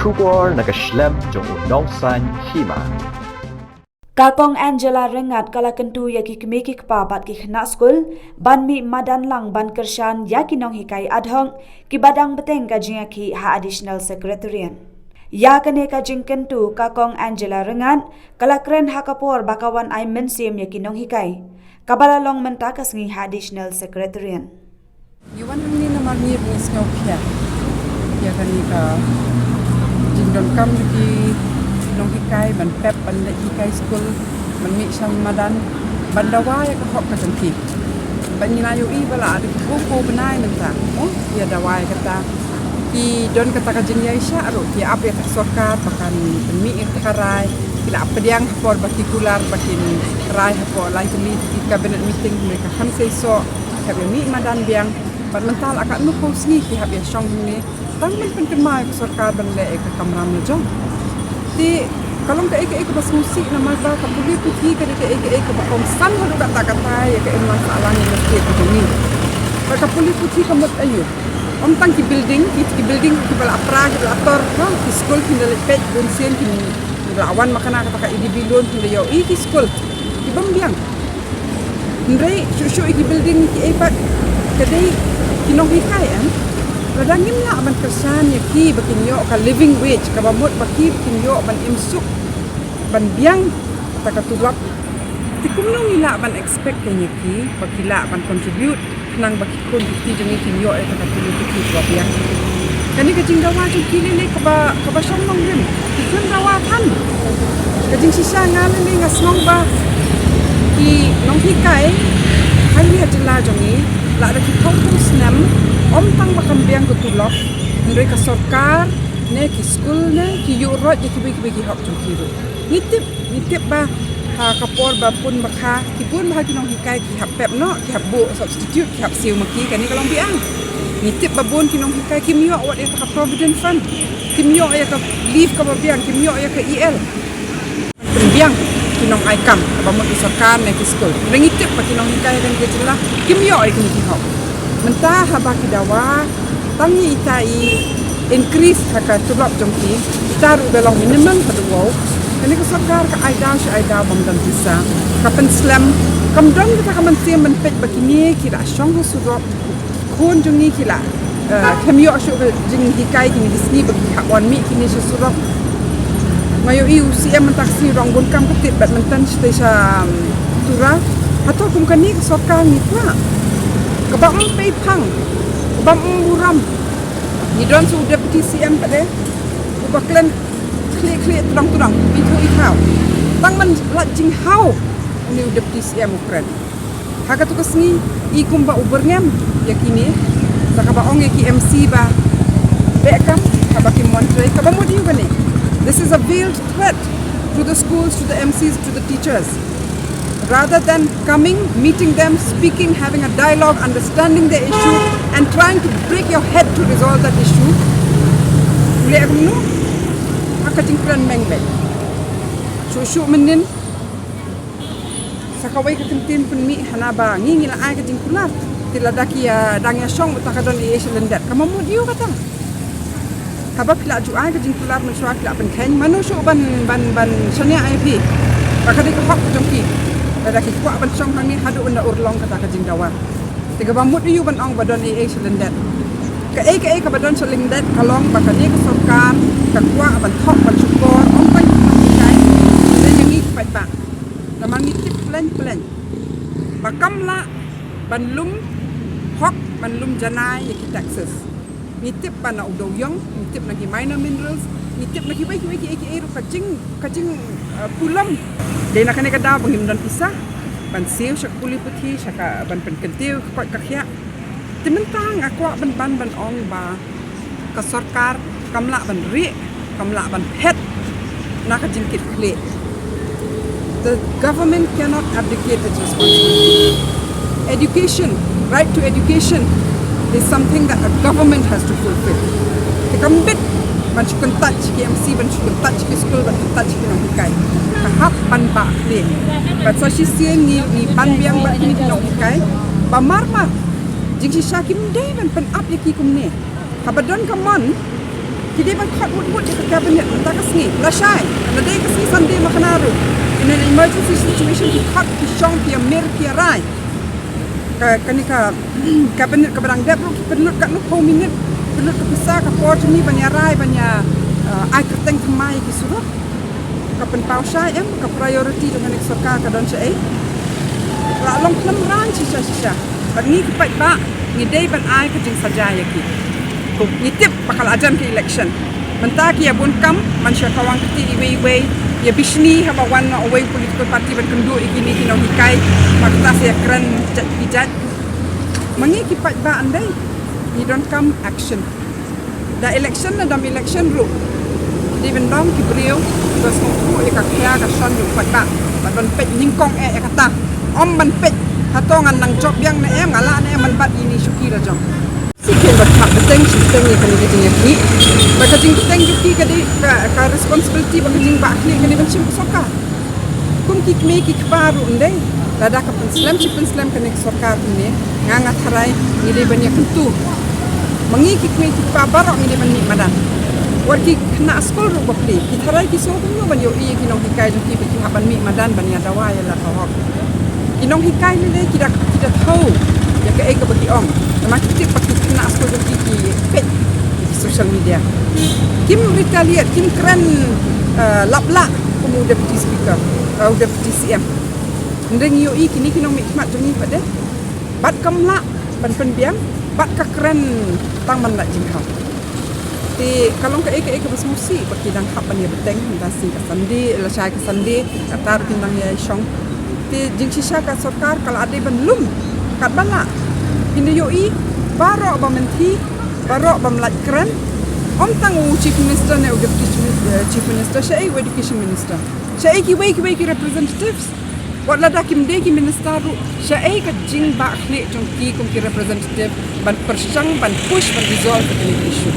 Trubor nakaslem jong nongsan Hima. Kakong Angela rengat kala Kyntu yaki Kmie ki kepabat ki Khynnah Skul ban mi Madan lang ban Kyrshan yaki Nonghikai adhong ki badang beteng kajing yaki ha additional secretarian. Ya kene kajing Kyntu kakong Angela rengat kala kren hakapor bakawan ai mensim yaki Nonghikai kabala long mentakas ngi ha additional secretarian. Yuan ni namar ni ngau pia. Ya kani ka jingdon kam di Nonghikai ban pep ban Nonghikai Skul ban mi sang Madan ban dawa ya ka hok ka tanti ban ni layu I bala adi ko benai nenta oh ya dawa ya kata ki don kata ka jinya isya ro ki apa ya tersorkat bahkan mi karai kila apa diang for partikular bakin rai for like meet di cabinet meeting mereka kan so ka mi Madan biang ban mental akak nu ko sni ki hab ya song ni tang men pen kemai ka sorkar ban le ka kamram jong di kalau ke ek bas musik nama ba ka puli puti ka de ek bakom san hadu kata ya ke masalah ni mesti tu ni ka puli puti ka mot ayu om tang ki building ki bala apra ki ator ha ki school ki de pet bun sen ki lawan makana kata ka idi bilon ki yo I ki school ki bambiang ndai shu ki building ki epat kadai ki Nonghikai Radangin na ban Kyrshan yaki bakin yo ka living wage ka bamot baki bakin yo ban imsuk ban biang ta ka tulap ti kumnong ila ban expect kay yaki bakila ban contribute nang baki kon ti jeng kin yo ta ka tulip ti wa biang kani ka jing dawa jung kilele ka ba shong nong rim ti kun dawa tan ka jing sisa ngalele ngasnong ba ki Nonghikai hali ajla jongi la da ki thong snam om tang bakam biang ko tulok ndoi ka sarkar ne ki school ne ki yurot ki bigi hok jong kiru nitip ba ha kapor ba pun bakha ki pun ba ki Nonghikai ki hap pep no ki hap bu substitute ki hap siu maki kani kalong biang nitip ba bun ki Nonghikai ki mio wat eta ka provident fund ki mio ya ka leave ka ba biang ki mio ya ka EL biang ki nong aikam ba mo ki sarkar ne ki school ngitip ba ki Nonghikai kan ki jela ki mio ai ki hok mentah habaki dawa tangi itai increase haka tulap jongki taru dalam minimum haduau kani ka sarkar ka aida bam dan bisa kapen slam kam dom kita kaman tiam men pet bakini kira shong surop kon jongi kila kemio ashu jing hikai kini disni bagi hakwan mi kini surop mayo I UCM mentaksi rongbon kam ketip badminton station tura atau kumkani ka sarkar ni pula kabang pay pang kabang buram ni don su deputy CM pade ubaklen klik tudang itu ikau tang man la jing how ni deputy CM ukren haga tu kesni I kumba uberngem yakini sakaba ong ki MC ba bekam kabaki montre kabang modi ugani this is a veiled threat to the schools, to the MCs, to the teachers. Rather than coming, meeting them, speaking, having a dialogue, understanding the issue and trying to break your head to resolve that issue, boleh aku nu akajing kran mengbel shushu menin sakawai ketentin penmi hanaba ngingi la ai kajing kulat tiladaki ya dangya song utakadon I selendat kamu mudiu kata habab la ju ai kajing kulat mensuak la penken manusuk ban sania IP bakadi ko hak jongki ada ki kwa ban song hang ni hadu unda urlong kata ka jing dawa tiga bamut yu ban ong badon e selendat ka ka badon selendat kalong bakani ka sarkar ka kwa ban thok ban support ong pan kai le yang ni pai ba lamang ni tip plan bakam la ban lum hok ban lum janai ki taxes ni tip ban na udoyong ni tip lagi minor minerals ni tip lagi bai ki eru kajing pulam Dena kene kada bangim dan pisah ban siu syak puli puti syaka ban penkentiu koi kakya timentang akwa ban ong ba ka sarkar kamla ban ri kamla ban pet na ka jingkit kle the government cannot abdicate its responsibility education right to education is something that a government has to fulfill kambit ban syukun touch KMC ban syukun touch ki school ban touch ki Nonghikai kahap ban ba kle but so she sien ni ban biang ba ni Nonghikai ba marmar jing si syakim dai ban pen up yaki kumne habadon kamon Kidi ban khot mut di cabinet tak kasni. La shai. Na dei kasni Sunday makanaru. In an emergency situation ki khot ki shong ki mer ki rai. Kanika cabinet ka barang dep ki penut kat nuk minute. Penut ka pisa ka port ni banya rai banya ai kerteng Kmie ki suruh. Ka pen pau shai ka priority dengan sarkar ka don sei. La long klam ran sisa. Ban ni ki pai ba ni dei ban ai ka jing sajaya ki. Nitip bakal ajan ke election. Mentaki ya bun kam manusia kawang keti iwe ya bisni haba wan away political party ban kendu ikini Nonghikai makta saya keren jat mangi kipat ba andai ni don't come action. Da election na dam election ru. Di bendong ki beliau terus ngku e ka kya ka son ru pat ba. Ban pet ningkong e kata. Om ban pet hatongan nang job yang na ngala na man bat ini syuki ra jong. Sikit berhak beteng sistem yang kena kita nyaki. Maka jing beteng juki ka responsibility bagi jing bakli kena bencim sokar. Kum Kmie ki baru undai. Lada ka penslam kena sokar ni ngangat harai ngide banya Kyntu. Mengi Kmie ki barok ngide bani Madan. Warki Khynnah Skul ru bakli. Ki harai ki so tu banyo i ki Nonghikai juki ki haban mi Madan bani adawa ya la kawak. Ki Nonghikai ni kita tahu ya ke eka bagi om. Memang kita pakai Khynnah Skul di page di social media. Kim retaliate, Kim keren lap-lap kamu deputy speaker, deputy CM. Ndeng UI kini kino mikmat jungi pada. Bat kamla ban penbiam, bat ka keren tang man nak jingkau. Ti kalau ke eka bersemusi bagi dang hapan ya beteng dasi ka sandi, lasai ka sandi, katar tindang ya syong. Ti jing sisa ka sarkar kalau ada ban lum kat bala. Hindi UI barok ba menti barok ba mlat keren om tangu chief minister ne deputy chief minister syai education minister syai ki representatives wat lada kim de ki minister ru syai ka jing ba khli jong ki kum ki representative ban persang ban push ban resolve the issue